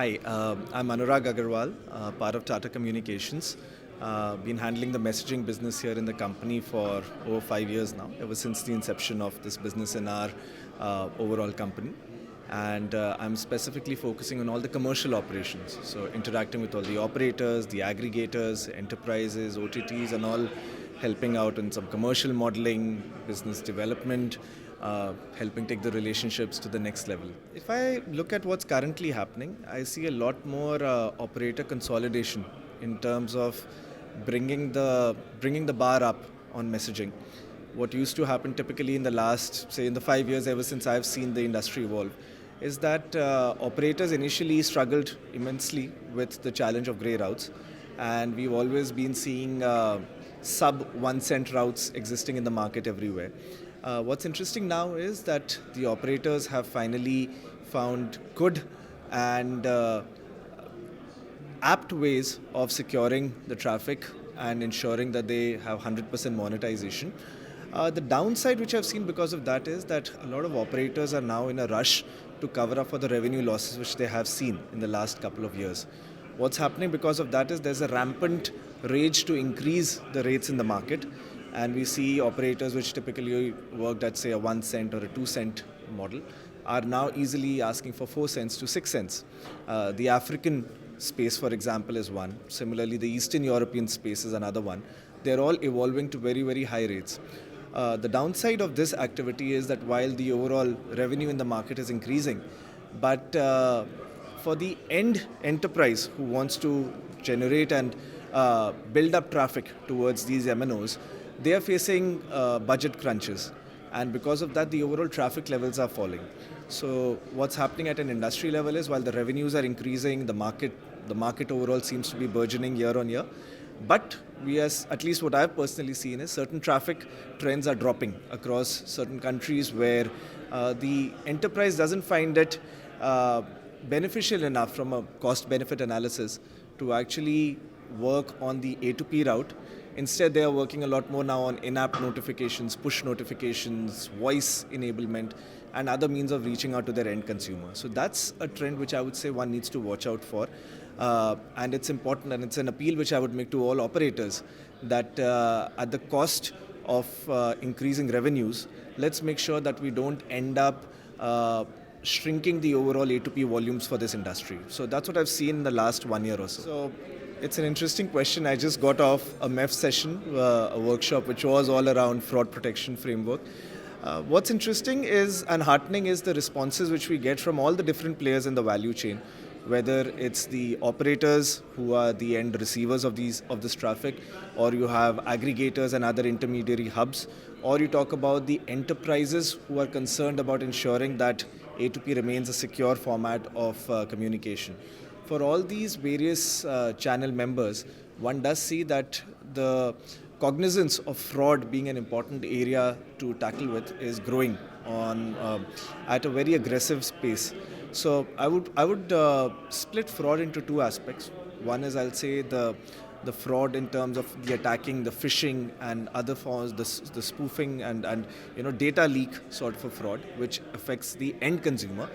Hi, I'm Anurag Aggarwal, part of Tata Communications. Been handling the messaging business here in the company for over 5 years now, ever since the inception of this business in our overall company. And I'm specifically focusing on all the commercial operations, so interacting with all the operators, the aggregators, enterprises, OTTs, and all, helping out in some commercial modeling, business development, helping take the relationships to the next level. If I look at what's currently happening, I see a lot more operator consolidation in terms of bringing the bar up on messaging. What used to happen typically in the last, say, in the 5 years ever since I've seen the industry evolve, is that operators initially struggled immensely with the challenge of grey routes, and we've always been seeing sub 1 cent routes existing in the market everywhere. What's interesting now is that the operators have finally found good and apt ways of securing the traffic and ensuring that they have 100% monetization. The downside which I've seen because of that is that a lot of operators are now in a rush to cover up for the revenue losses which they have seen in the last couple of years. What's happening because of that is there's a rampant rage to increase the rates in the market, and we see operators which typically worked at, say, a 1 cent or a 2 cent model are now easily asking for 4 cents to 6 cents. The African space, for example, is one. Similarly, the Eastern European space is another one. They're all evolving to very, very high rates. The downside of this activity is that while the overall revenue in the market is increasing, but for the end enterprise who wants to generate and build up traffic towards these MNOs, they are facing budget crunches. And because of that, the overall traffic levels are falling. So what's happening at an industry level is while the revenues are increasing, the market overall seems to be burgeoning year on year. But at least what I've personally seen is certain traffic trends are dropping across certain countries where the enterprise doesn't find it beneficial enough from a cost-benefit analysis to actually work on the A2P route. Instead, they are working a lot more now on in-app notifications, push notifications, voice enablement, and other means of reaching out to their end consumer. So that's a trend which I would say one needs to watch out for. And it's important, and it's an appeal which I would make to all operators that at the cost of increasing revenues, let's make sure that we don't end up shrinking the overall A2P volumes for this industry. So that's what I've seen in the last 1 year or so. So it's an interesting question. I just got off a MEF session, a workshop which was all around fraud protection framework. What's interesting and heartening is the responses which we get from all the different players in the value chain, whether it's the operators who are the end receivers of this traffic, or you have aggregators and other intermediary hubs, or you talk about the enterprises who are concerned about ensuring that A2P remains a secure format of communication. For all these various channel members, one does see that the cognizance of fraud being an important area to tackle with is growing at a very aggressive pace. So I would split fraud into two aspects. One is, I'll say, the fraud in terms of the attacking, the phishing, and other forms, the spoofing and data leak sort of a fraud, which affects the end consumer.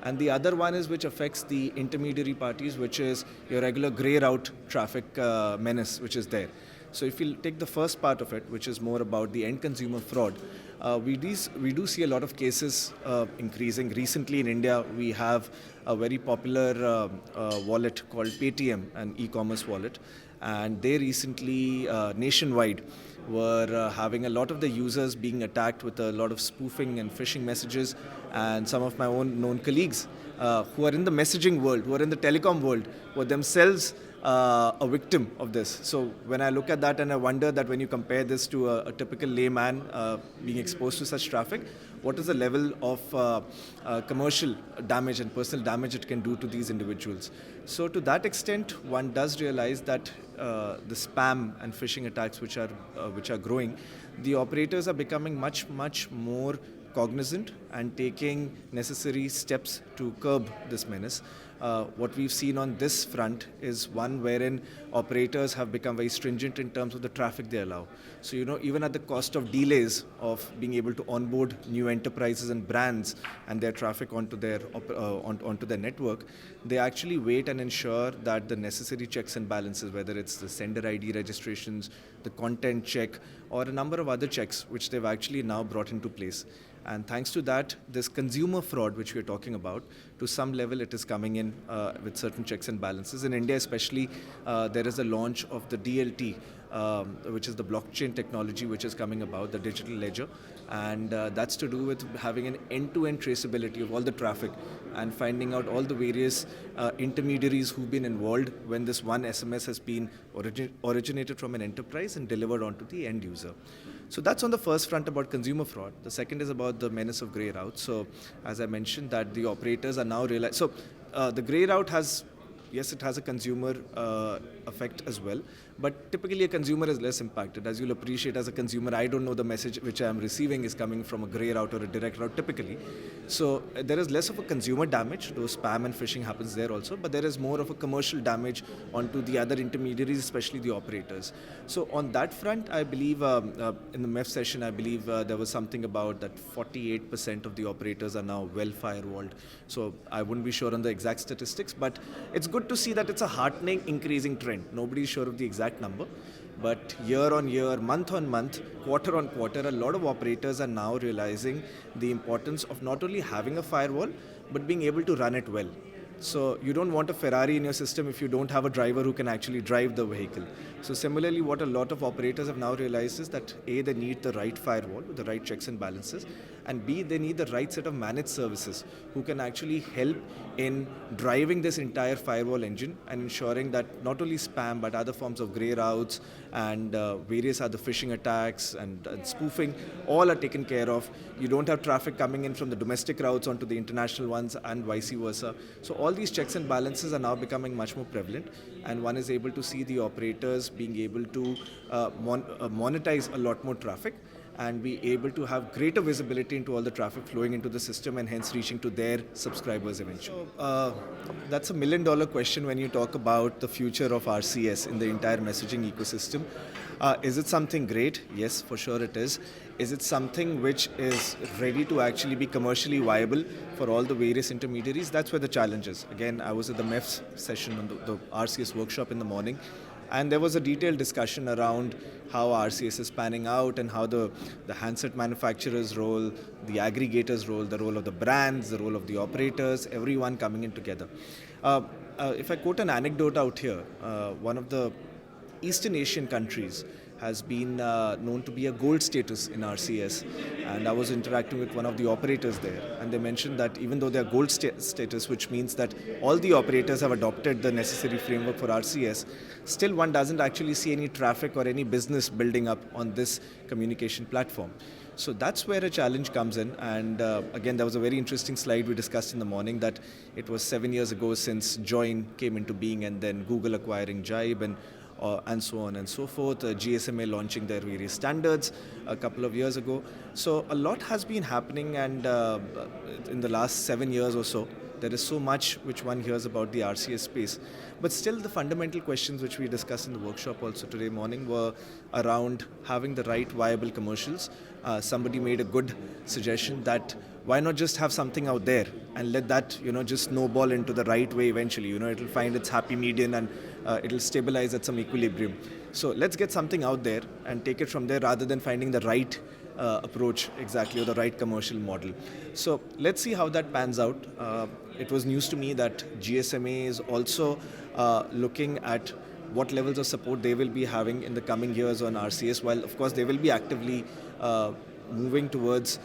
And the other one is which affects the intermediary parties, which is your regular grey route traffic menace, which is there. So if you take the first part of it, which is more about the end consumer fraud, we do see a lot of cases increasing. Recently in India, we have a very popular wallet called Paytm, an e-commerce wallet, and they recently nationwide were having a lot of the users being attacked with a lot of spoofing and phishing messages, and some of my own known colleagues who are in the messaging world, who are in the telecom world, were themselves a victim of this. So when I look at that and I wonder that when you compare this to a typical layman being exposed to such traffic, what is the level of commercial damage and personal damage it can do to these individuals. So to that extent, one does realize that the spam and phishing attacks which are growing, the operators are becoming much more cognizant and taking necessary steps to curb this menace. what we've seen on this front is one wherein operators have become very stringent in terms of the traffic they allow. So, even at the cost of delays of being able to onboard new enterprises and brands and their traffic onto their network, they actually wait and ensure that the necessary checks and balances, whether it's the sender ID registrations, the content check, or a number of other checks which they've actually now brought into place. And thanks to that, this consumer fraud, which we're talking about, to some level it is coming in with certain checks and balances. In India especially, there is a launch of the DLT, which is the blockchain technology which is coming about, the digital ledger. And that's to do with having an end-to-end traceability of all the traffic and finding out all the various intermediaries who've been involved when this one SMS has been originated from an enterprise and delivered onto the end user. So that's on the first front about consumer fraud. The second is about the menace of grey route. So as I mentioned, that the operators are now realizing. So the grey route has, yes, it has a consumer effect as well, but typically a consumer is less impacted. As you'll appreciate, as a consumer, I don't know the message which I am receiving is coming from a grey route or a direct route typically. So there is less of a consumer damage, though spam and phishing happens there also, but there is more of a commercial damage onto the other intermediaries, especially the operators. So on that front, I believe in the MEF session, I believe there was something about that 48% of the operators are now well firewalled. So I wouldn't be sure on the exact statistics, but it's good to see that it's a heartening increasing trend. Nobody's sure of the exact number, but year on year, month on month, quarter on quarter, a lot of operators are now realizing the importance of not only having a firewall, but being able to run it well. So you don't want a Ferrari in your system if you don't have a driver who can actually drive the vehicle. So similarly, what a lot of operators have now realized is that A, they need the right firewall with the right checks and balances, and B, they need the right set of managed services who can actually help in driving this entire firewall engine and ensuring that not only spam but other forms of grey routes and various other phishing attacks and spoofing all are taken care of. You don't have traffic coming in from the domestic routes onto the international ones and vice versa. So all these checks and balances are now becoming much more prevalent, and one is able to see the operators being able to monetize a lot more traffic and be able to have greater visibility into all the traffic flowing into the system and hence reaching to their subscribers eventually. So, that's a $1 million question when you talk about the future of RCS in the entire messaging ecosystem. Is it something great? Yes, for sure it is. Is it something which is ready to actually be commercially viable for all the various intermediaries? That's where the challenge is. Again, I was at the MEF session on the RCS workshop in the morning, and there was a detailed discussion around how RCS is panning out and how the handset manufacturer's role, the aggregator's role, the role of the brands, the role of the operators, everyone coming in together. If I quote an anecdote out here, one of the Eastern Asian countries has been known to be a gold status in RCS, and I was interacting with one of the operators there, and they mentioned that even though they are gold status, which means that all the operators have adopted the necessary framework for RCS, still one doesn't actually see any traffic or any business building up on this communication platform. So that's where a challenge comes in, and again, there was a very interesting slide we discussed in the morning that it was 7 years ago since Join came into being, and then Google acquiring Jibe and so on and so forth, GSMA launching their various standards a couple of years ago. So a lot has been happening, and in the last 7 years or so, there is so much which one hears about the RCS space. But still, the fundamental questions which we discussed in the workshop also today morning were around having the right viable commercials. Somebody made a good suggestion that why not just have something out there and let that just snowball into the right way eventually. It'll find its happy median and it'll stabilize at some equilibrium. So let's get something out there and take it from there rather than finding the right approach exactly, or the right commercial model. So let's see how that pans out. It was news to me that GSMA is also looking at what levels of support they will be having in the coming years on RCS, while of course they will be actively moving towards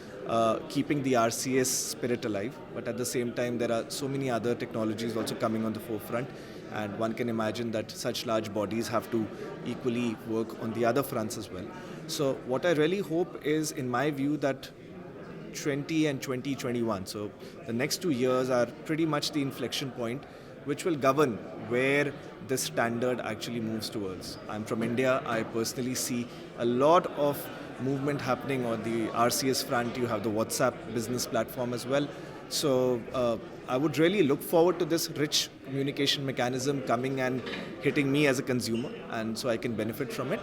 keeping the RCS spirit alive. But at the same time, there are so many other technologies also coming on the forefront, and one can imagine that such large bodies have to equally work on the other fronts as well. So what I really hope is, in my view, that 20 and 2021, so the next 2 years are pretty much the inflection point which will govern where this standard actually moves towards. I'm from India. I personally see a lot of movement happening on the RCS front. You have the WhatsApp business platform as well. So I would really look forward to this rich communication mechanism coming and hitting me as a consumer, and so I can benefit from it.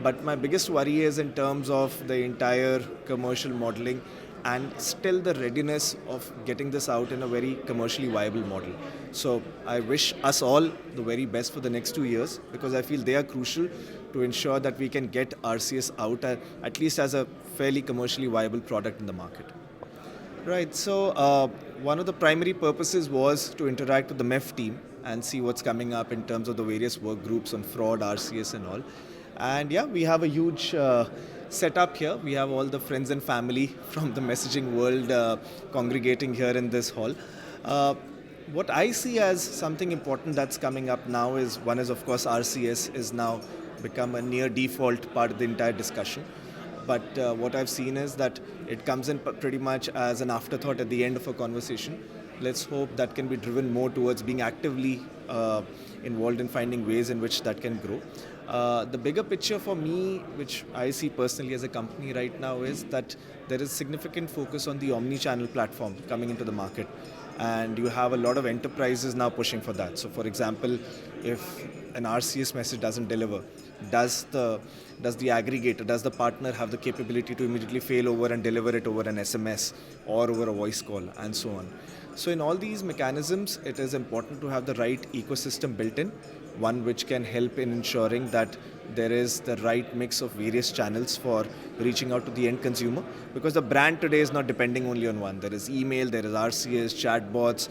But my biggest worry is in terms of the entire commercial modeling and still the readiness of getting this out in a very commercially viable model. So I wish us all the very best for the next 2 years, because I feel they are crucial to ensure that we can get RCS out at least as a fairly commercially viable product in the market. Right. So one of the primary purposes was to interact with the MEF team and see what's coming up in terms of the various work groups on fraud, RCS, and all. And yeah, we have a huge setup here. We have all the friends and family from the messaging world congregating here in this hall. Uh, what I see as something important that's coming up now is one is, of course, RCS is now become a near default part of the entire discussion. But what I've seen is that it comes in pretty much as an afterthought at the end of a conversation. Let's hope that can be driven more towards being actively involved in finding ways in which that can grow. The bigger picture for me, which I see personally as a company right now, is that there is significant focus on the omni-channel platform coming into the market. And you have a lot of enterprises now pushing for that. So, for example, if an RCS message doesn't deliver, does the aggregator, does the partner have the capability to immediately fail over and deliver it over an SMS or over a voice call, and so on. So in all these mechanisms, it is important to have the right ecosystem built in, one which can help in ensuring that there is the right mix of various channels for reaching out to the end consumer, because the brand today is not depending only on one. There is email, there is RCS, chatbots,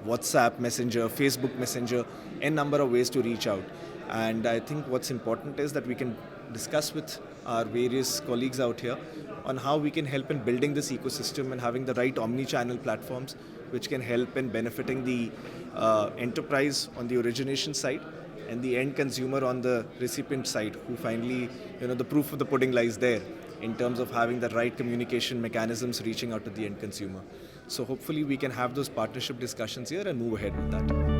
WhatsApp Messenger, Facebook Messenger, a number of ways to reach out. And I think what's important is that we can discuss with our various colleagues out here on how we can help in building this ecosystem and having the right omni-channel platforms which can help in benefiting the enterprise on the origination side and the end consumer on the recipient side, who finally, the proof of the pudding lies there in terms of having the right communication mechanisms reaching out to the end consumer. So hopefully we can have those partnership discussions here and move ahead with that.